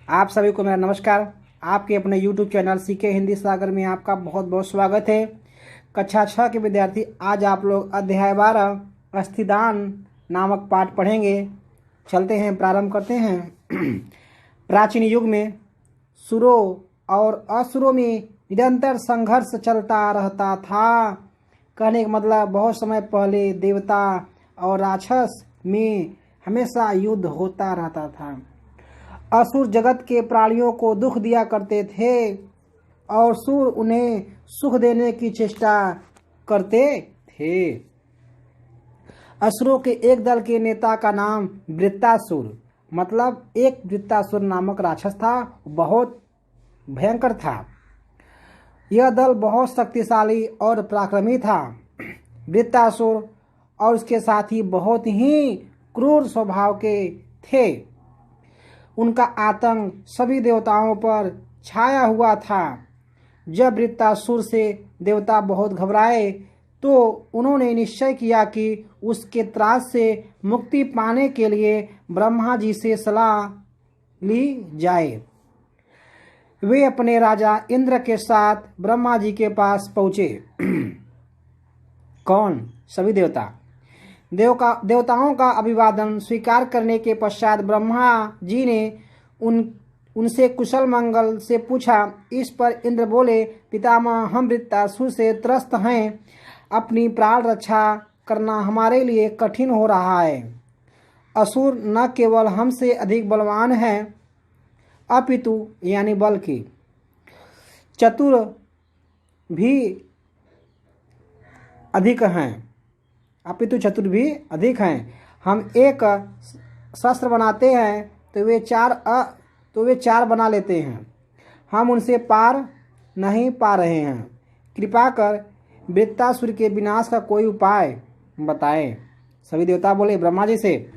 आप सभी को मेरा नमस्कार। आपके अपने YouTube चैनल सीके हिंदी सागर में आपका बहुत बहुत स्वागत है। कक्षा 6 के विद्यार्थी, आज आप लोग अध्याय 12 अस्थिदान नामक पाठ पढ़ेंगे। चलते हैं, प्रारंभ करते हैं। प्राचीन युग में सुरों और असुरों में निरंतर संघर्ष चलता रहता था। कहने का मतलब, बहुत समय पहले देवता और राक्षस में हमेशा युद्ध होता रहता था। असुर जगत के प्राणियों को दुख दिया करते थे और सुर उन्हें सुख देने की चेष्टा करते थे। असुरों के एक दल के नेता का नाम वृत्तासुर, मतलब एक वृत्तासुर नामक राक्षस था, बहुत भयंकर था। यह दल बहुत शक्तिशाली और पराक्रमी था। वृत्तासुर और उसके साथी बहुत ही क्रूर स्वभाव के थे। उनका आतंक सभी देवताओं पर छाया हुआ था। जब वृत्तासुर से देवता बहुत घबराए तो उन्होंने निश्चय किया कि उसके त्रास से मुक्ति पाने के लिए ब्रह्मा जी से सलाह ली जाए। वे अपने राजा इंद्र के साथ ब्रह्मा जी के पास पहुँचे। कौन? सभी देवताओं का अभिवादन स्वीकार करने के पश्चात ब्रह्मा जी ने उनसे कुशल मंगल से पूछा। इस पर इंद्र बोले, पितामह, हम वृत्तासुर से त्रस्त हैं। अपनी प्राण रक्षा करना हमारे लिए कठिन हो रहा है। असुर न केवल हमसे अधिक बलवान हैं, अपितु यानी बल्कि चतुर भी अधिक हैं। हम एक शस्त्र बनाते हैं तो वे चार बना लेते हैं। हम उनसे पार नहीं पा रहे हैं। कृपा कर वृत्तासुर के विनाश का कोई उपाय बताएं। सभी देवता बोले ब्रह्मा जी से।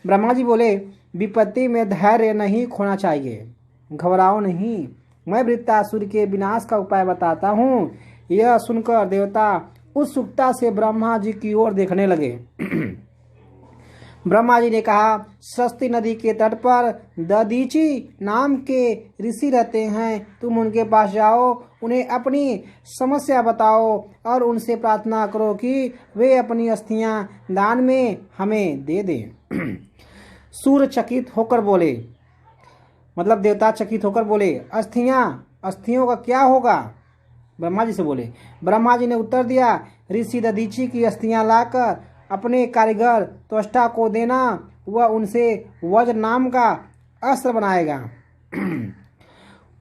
ब्रह्मा जी बोले, विपत्ति में धैर्य नहीं खोना चाहिए, घबराओ नहीं, मैं वृत्तासुर के विनाश का उपाय बताता हूँ। यह सुनकर देवता उत्सुकता से ब्रह्मा जी की ओर देखने लगे। ब्रह्मा जी ने कहा, सरस्वती नदी के तट पर दधीचि नाम के ऋषि रहते हैं। तुम उनके पास जाओ, उन्हें अपनी समस्या बताओ और उनसे प्रार्थना करो कि वे अपनी अस्थियां दान में हमें दे दें। सूर्य चकित होकर बोले, मतलब देवता चकित होकर बोले, अस्थियों का क्या होगा? ब्रह्मा जी से बोले। ब्रह्मा जी ने उत्तर दिया, ऋषि दधीचि की अस्थियां लाकर अपने कारीगर त्वष्टा को देना, वह उनसे वज्र नाम का अस्त्र बनाएगा।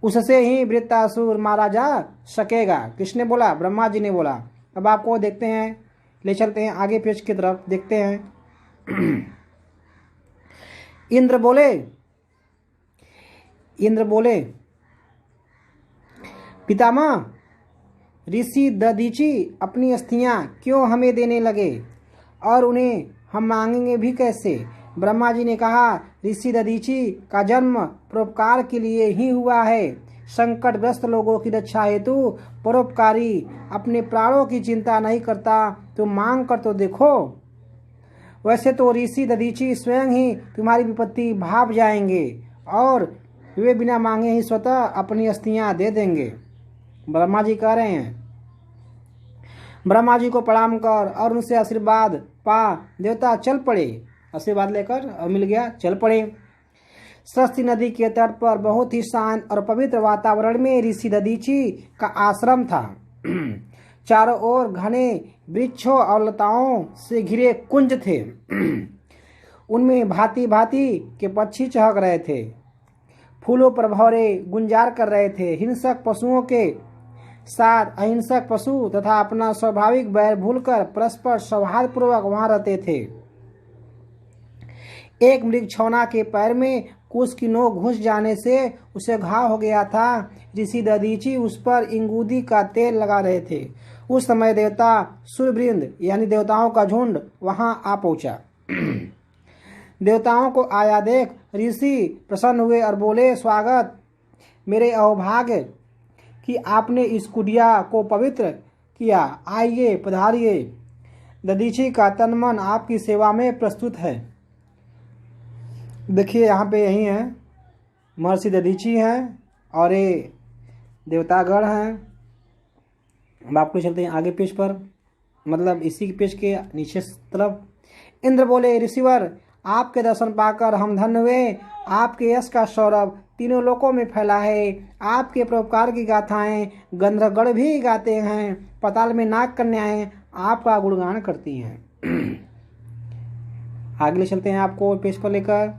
उससे ही वृत्तासुर मारा जा सकेगा। किसने बोला? ब्रह्मा जी ने बोला। अब आपको देखते हैं, ले चलते हैं आगे पेज की तरफ, देखते हैं। इंद्र बोले, पितामह, ऋषि दधीचि अपनी अस्थियां क्यों हमें देने लगे और उन्हें हम मांगेंगे भी कैसे? ब्रह्मा जी ने कहा, ऋषि दधीचि का जन्म परोपकार के लिए ही हुआ है। संकटग्रस्त लोगों की रक्षा हेतु परोपकारी अपने प्राणों की चिंता नहीं करता, तो मांग कर तो देखो। वैसे तो ऋषि दधीचि स्वयं ही तुम्हारी विपत्ति भाप जाएंगे और वे बिना मांगे ही स्वतः अपनी अस्थियां दे देंगे। ब्रह्मा जी कह रहे हैं। ब्रह्मा जी को प्रणाम कर और उनसे आशीर्वाद पा देवता चल पड़े। आशीर्वाद लेकर मिल गया, चल पड़े। सरस्वती नदी के तट पर बहुत ही शांत और पवित्र वातावरण में ऋषि दधीचि का आश्रम था। चारों ओर घने वृक्षों और लताओं से घिरे कुंज थे। उनमें भांति भांति के पक्षी चहक रहे थे, फूलों पर भौरे गुंजार कर रहे थे। हिंसक पशुओं के साथ अहिंसक पशु तथा अपना स्वाभाविक वैर भूलकर परस्पर सौहार्दपूर्वक वहां रहते थे। एक मृगछौना के पैर में कुश की नोक घुस जाने से उसे घाव हो गया था। ऋषि दधीचि उस पर इंगूदी का तेल लगा रहे थे। उस समय देवता सूर्यवृंद यानी देवताओं का झुंड वहां आ पहुंचा। देवताओं को आया देख ऋषि प्रसन्न हुए और बोले, स्वागत, मेरे अहोभाग्य कि आपने इस कुटिया को पवित्र किया। आइए, पधारिए। दधीचि का तन मन आपकी सेवा में प्रस्तुत है। देखिए यहाँ पे यही है, महर्षि दधीची हैं और ये देवतागण हैं। अब आपको चलते हैं आगे पेज पर, मतलब इसी पेज के नीचे तरफ। इंद्र बोले, ऋषिवर आपके दर्शन पाकर हम धन्य हुए। आपके यश का सौरभ तीनों लोकों में फैला है। आपके परोपकार की गाथाएं गंधर्वगण भी गाते हैं। पाताल में नाग कन्याएं आपका गुणगान करती हैं। आगे ले चलते हैं आपको पेज पर लेकर।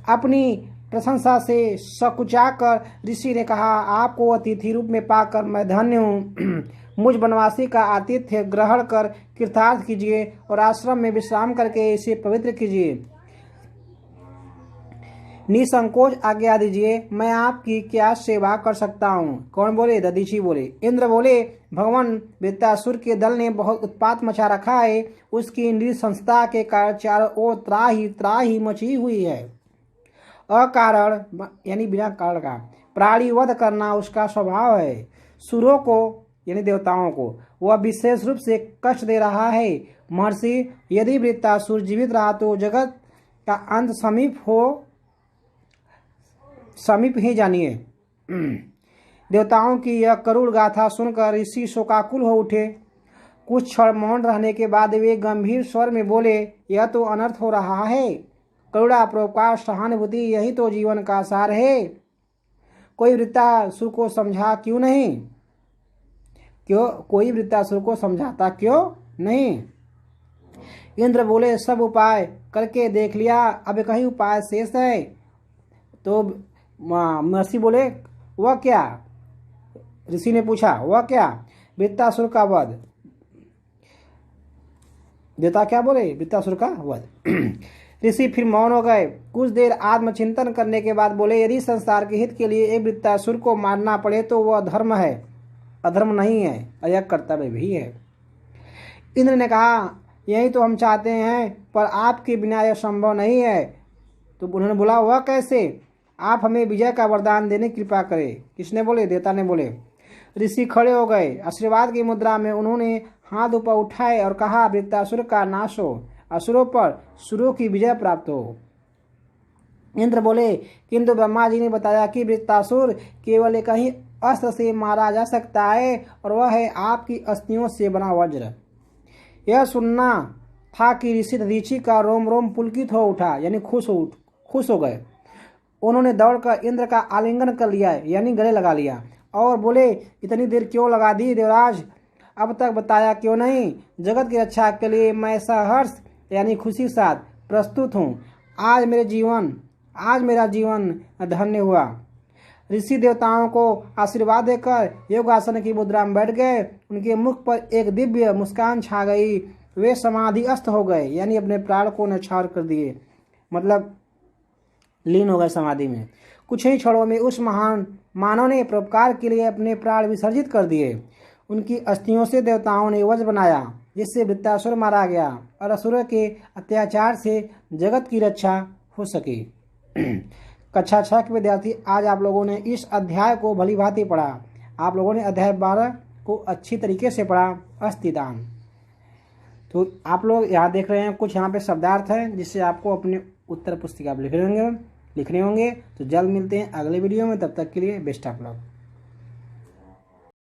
अपनी प्रशंसा से सकुचाकर ऋषि ने कहा, आपको अतिथि रूप में पाकर मैं धन्य हूँ। मुझ वनवासी का आतिथ्य ग्रहण कर कृतार्थ कीजिए और आश्रम में विश्राम करके इसे पवित्र कीजिए। निसंकोच आज्ञा दीजिए, मैं आपकी क्या सेवा कर सकता हूँ। कौन बोले? दधीची बोले। इंद्र बोले, भगवान वृत्तासुर के दल ने बहुत उत्पात मचा रखा है। उसकी नृशंसता के कारण चारों ओर त्राही मची हुई है। अकारण यानी बिना कारण का प्राणी वध करना उसका स्वभाव है। सुरों को यानी देवताओं को वह विशेष रूप से कष्ट दे रहा है। महर्षि, यदि वृत्तासुर जीवित रहा तो जगत का अंत समीप ही जानिए। देवताओं की यह करुण गाथा सुनकर ऋषि शोकाकुल हो उठे। कुछ क्षण मौन रहने के बाद वे गंभीर स्वर में बोले, यह तो अनर्थ हो रहा है। करुणा, परोपकार, सहानुभूति यही तो जीवन का सार है। कोई वृत्तासुर को समझा क्यों नहीं? कोई वृत्तासुर को समझाता क्यों नहीं? इंद्र बोले, सब उपाय करके देख लिया, अब कहीं उपाय शेष है। तो महर्षि बोले, वह क्या? ऋषि ने पूछा, वह क्या? वृत्तासुर का वध। देवता क्या बोले? वृत्तासुर का वध। ऋषि फिर मौन हो गए। कुछ देर आत्मचिंतन करने के बाद बोले, यदि संसार के हित के लिए एक वृत्तासुर को मारना पड़े तो वह धर्म है, अधर्म नहीं है, और यह कर्तव्य भी है। इंद्र ने कहा, यही तो हम चाहते हैं, पर आपके बिना यह संभव नहीं है। तो उन्होंने बोला, वह कैसे? आप हमें विजय का वरदान देने की कृपा करें। किसने बोले? देवता ने बोले। ऋषि खड़े हो गए। आशीर्वाद की मुद्रा में उन्होंने हाथ ऊपर उठाए और कहा, वृत्तासुर का नाश हो, असुरों पर सुरों की विजय प्राप्त हो। इंद्र बोले, किंतु ब्रह्मा जी ने बताया कि वृत्तासुर केवल एक ही अस्त्र से मारा जा सकता है, और वह है आपकी अस्थियों से बना वज्र। यह सुनना था कि ऋषि दधीची का रोम रोम पुलकित हो उठा, यानी खुश हो गए। उन्होंने दौड़कर इंद्र का आलिंगन कर लिया, यानी गले लगा लिया, और बोले, इतनी देर क्यों लगा दी देवराज? अब तक बताया क्यों नहीं? जगत की रक्षा के लिए मैं सहर्ष यानी खुशी के साथ प्रस्तुत हूँ। आज मेरा जीवन धन्य हुआ। ऋषि देवताओं को आशीर्वाद देकर योगासन की मुद्रा में बैठ गए। उनके मुख पर एक दिव्य मुस्कान छा गई। वे समाधिस्थ हो गए, यानी अपने प्राण को न्यौछावर कर दिए, मतलब लीन हो गए समाधि में। कुछ ही क्षणों में उस महान मानव ने परोपकार के लिए अपने प्राण विसर्जित कर दिए। उनकी अस्थियों से देवताओं ने वज्र बनाया, जिससे वृत्तासुर मारा गया और असुरों के अत्याचार से जगत की रक्षा हो सकी। कक्षा 6 के विद्यार्थी, आज आप लोगों ने इस अध्याय को भली भांति पढ़ा। आप लोगों ने अध्याय 12 को अच्छी तरीके से पढ़ा, अस्थिदान। तो आप लोग यहाँ देख रहे हैं, कुछ यहाँ पे शब्दार्थ हैं जिससे आपको अपने उत्तर पुस्तिका लिखने होंगे। तो जल्द मिलते हैं अगले वीडियो में, तब तक के लिए बेस्ट ऑफ लक।